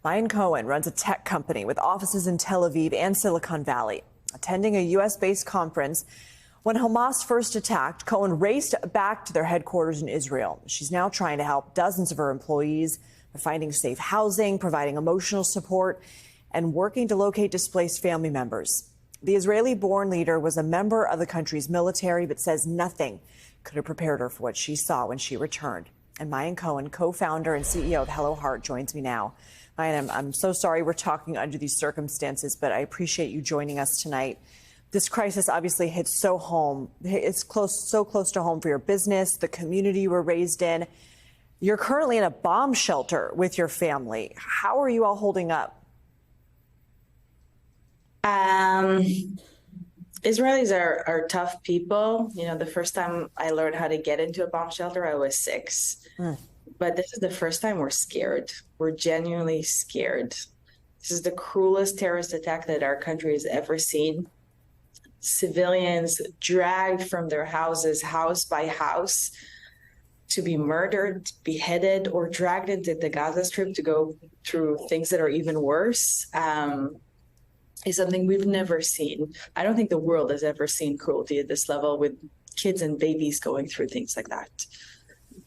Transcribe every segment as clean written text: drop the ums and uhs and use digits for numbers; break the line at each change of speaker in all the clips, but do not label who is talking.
Ryan Cohen runs a tech company with offices in Tel Aviv and Silicon Valley. Attending a U.S.-based conference, when Hamas first attacked, Cohen raced back to their headquarters in Israel. She's now trying to help dozens of her employees by finding safe housing, providing emotional support, and working to locate displaced family members. The Israeli-born leader was a member of the country's military, but says nothing could have prepared her for what she saw when she returned. And Mayan Cohen, co-founder and CEO of Hello Heart, joins me now. Mayan, I'm so sorry we're talking under these circumstances, but I appreciate you joining us tonight. This crisis obviously hits so home. It's so close to home for your business, the community you were raised in. You're currently in a bomb shelter with your family. How are you all holding up?
Israelis are tough people. You know, the first time I learned how to get into a bomb shelter, I was 6. But this is the first time we're scared. We're genuinely scared. This is the cruelest terrorist attack that our country has ever seen. Civilians dragged from their houses, house by house, to be murdered, beheaded, or dragged into the Gaza Strip to go through things that are even worse. Is something we've never seen. I don't think the world has ever seen cruelty at this level, with kids and babies going through things like that.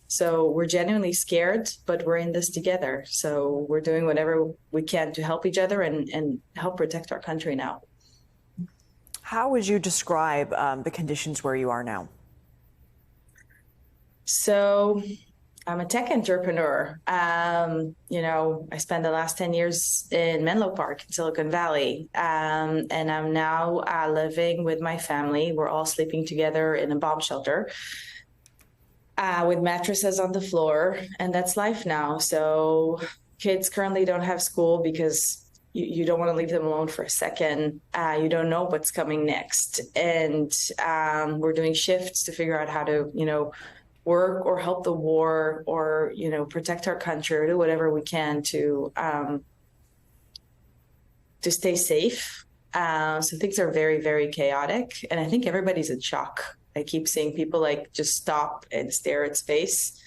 So we're genuinely scared, but we're in this together. So we're doing whatever we can to help each other and help protect our country now.
How would you describe the conditions where you are now?
So I'm a tech entrepreneur. You know, I spent the last 10 years in Menlo Park in Silicon Valley. And I'm now living with my family. We're all sleeping together in a bomb shelter with mattresses on the floor. And that's life now. So kids currently don't have school because you don't want to leave them alone for a second. You don't know what's coming next. And we're doing shifts to figure out how to, you know, work or help the war or, you know, protect our country or do whatever we can to stay safe. So things are very, very chaotic. And I think everybody's in shock. I keep seeing people like just stop and stare at space.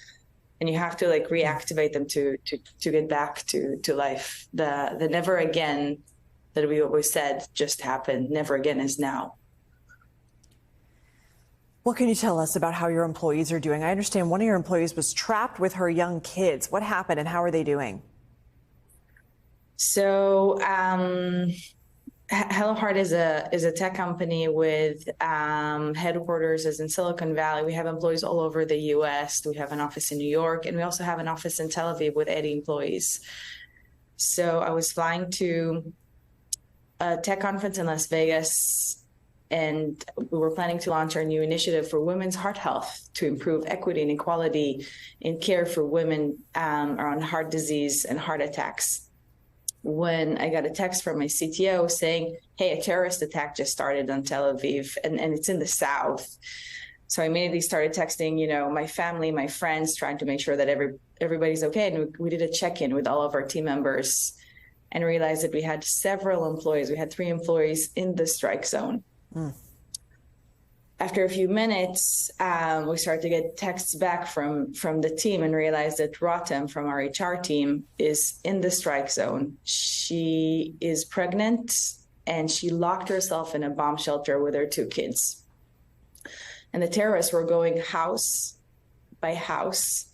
And you have to like reactivate them to get back to life. The never again that we always said just happened. Never again is now.
What can you tell us about how your employees are doing? I understand one of your employees was trapped with her young kids. What happened and how are they doing?
So Hello Heart is a tech company with headquarters is in Silicon Valley. We have employees all over the U.S. We have an office in New York, and we also have an office in Tel Aviv with 80 employees. So I was flying to a tech conference in Las Vegas, and we were planning to launch our new initiative for women's heart health to improve equity and equality in care for women around heart disease and heart attacks. When I got a text from my CTO saying, hey, a terrorist attack just started on Tel Aviv, and it's in the south. So I immediately started texting, you know, my family, my friends, trying to make sure that everybody's okay. And we did a check-in with all of our team members and realized that we had several employees. We had 3 employees in the strike zone. After a few minutes, we started to get texts back from the team and realized that Rotem from our HR team is in the strike zone. She is pregnant and she locked herself in a bomb shelter with her 2 kids. And the terrorists were going house by house,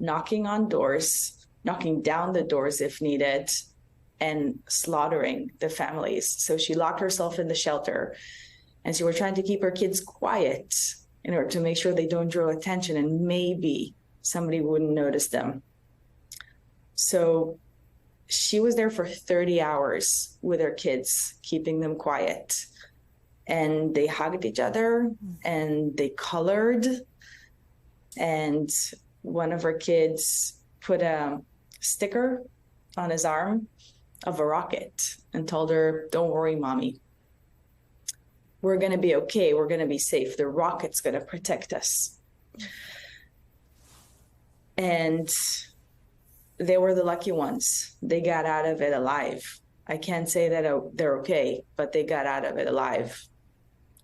knocking on doors, knocking down the doors if needed, and slaughtering the families. So she locked herself in the shelter. And so we're trying to keep our kids quiet in order to make sure they don't draw attention and maybe somebody wouldn't notice them. So she was there for 30 hours with her kids, keeping them quiet. And they hugged each other and they colored. And one of her kids put a sticker on his arm of a rocket and told her, don't worry, mommy. We're going to be okay. We're going to be safe. The rocket's going to protect us. And they were the lucky ones. They got out of it alive. I can't say that they're okay, but they got out of it alive.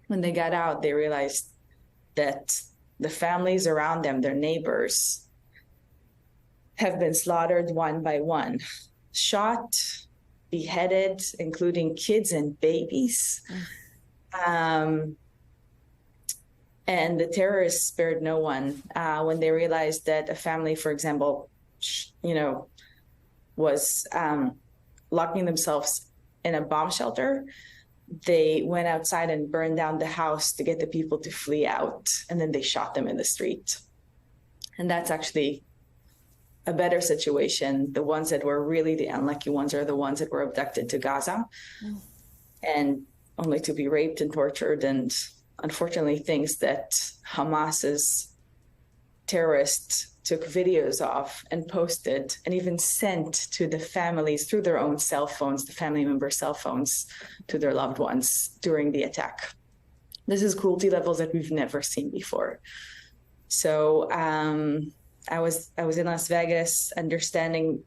When they got out, they realized that the families around them, their neighbors, have been slaughtered one by one. shot, beheaded, including kids and babies. And the terrorists spared no one when they realized that a family, for example, was locking themselves in a bomb shelter. They went outside and burned down the house to get the people to flee out, and then they shot them in the street. And that's actually a better situation. The ones that were really the unlucky ones are the ones that were abducted to Gaza and only to be raped and tortured, and unfortunately things that Hamas's terrorists took videos of and posted and even sent to the families through their own cell phones, the family member cell phones, to their loved ones during the attack. This is cruelty levels that we've never seen before. So I was in Las Vegas understanding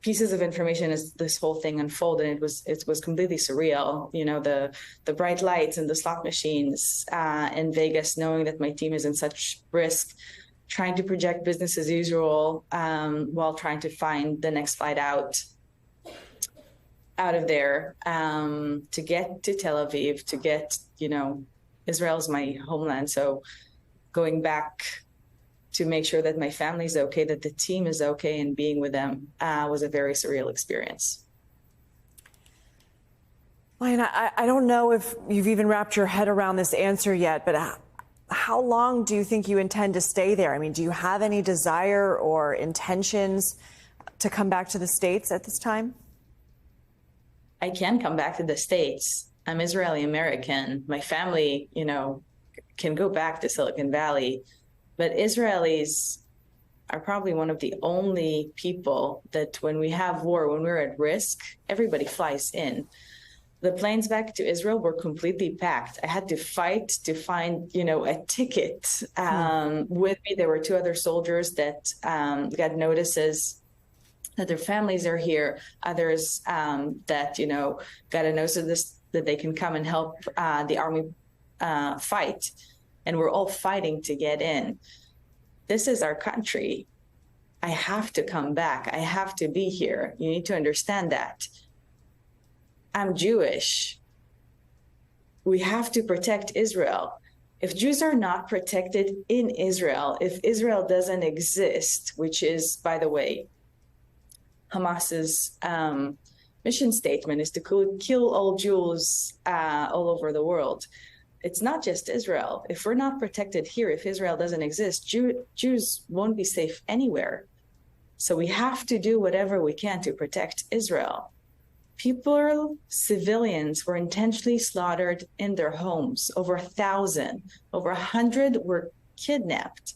pieces of information as this whole thing unfolded. It was completely surreal. The bright lights and the slot machines in Vegas, knowing that my team is in such risk, trying to project business as usual while trying to find the next flight out of there to get to Tel Aviv, to get, Israel's my homeland. So going back to make sure that my family's okay, that the team is okay, and being with them was a very surreal experience.
Lian, I don't know if you've even wrapped your head around this answer yet, but how long do you think you intend to stay there? I mean, do you have any desire or intentions to come back to the States at this time?
I can come back to the States. I'm Israeli American. My family, can go back to Silicon Valley. But Israelis are probably one of the only people that when we have war, when we're at risk, everybody flies in. The planes back to Israel were completely packed. I had to fight to find, a ticket. With me, there were 2 other soldiers that got notices that their families are here. Others that, got a notice that they can come and help the army fight. And we're all fighting to get in. This is our country. I have to come back. I have to be here. You need to understand that. I'm Jewish. We have to protect Israel. If Jews are not protected in Israel, if Israel doesn't exist, which is, by the way, Hamas's mission statement is to kill all Jews all over the world. It's not just Israel. If we're not protected here, if Israel doesn't exist, Jews won't be safe anywhere. So we have to do whatever we can to protect Israel. People, civilians, were intentionally slaughtered in their homes. Over 1,000, over 100 were kidnapped.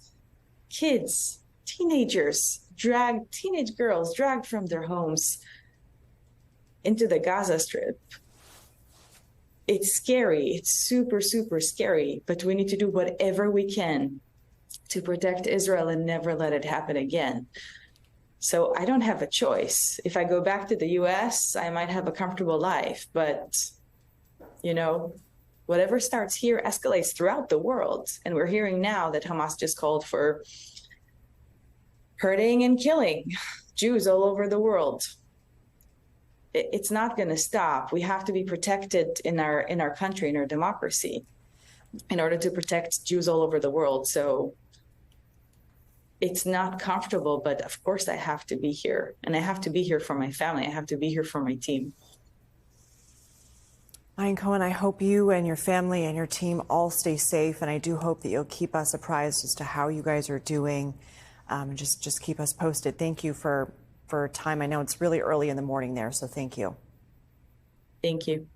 Kids, teenagers, teenage girls dragged from their homes into the Gaza Strip. It's scary. It's super, super scary. But we need to do whatever we can to protect Israel and never let it happen again. So I don't have a choice. If I go back to the US, I might have a comfortable life. But, whatever starts here escalates throughout the world. And we're hearing now that Hamas just called for hurting and killing Jews all over the world. It's not going to stop. We have to be protected in our country, in our democracy, in order to protect Jews all over the world. So it's not comfortable, but of course I have to be here, and I have to be here for my family. I have to be here for my team.
Lian Cohen, I hope you and your family and your team all stay safe, and I do hope that you'll keep us apprised as to how you guys are doing. Just keep us posted. Thank you for time. I know it's really early in the morning there, so thank you.
Thank you.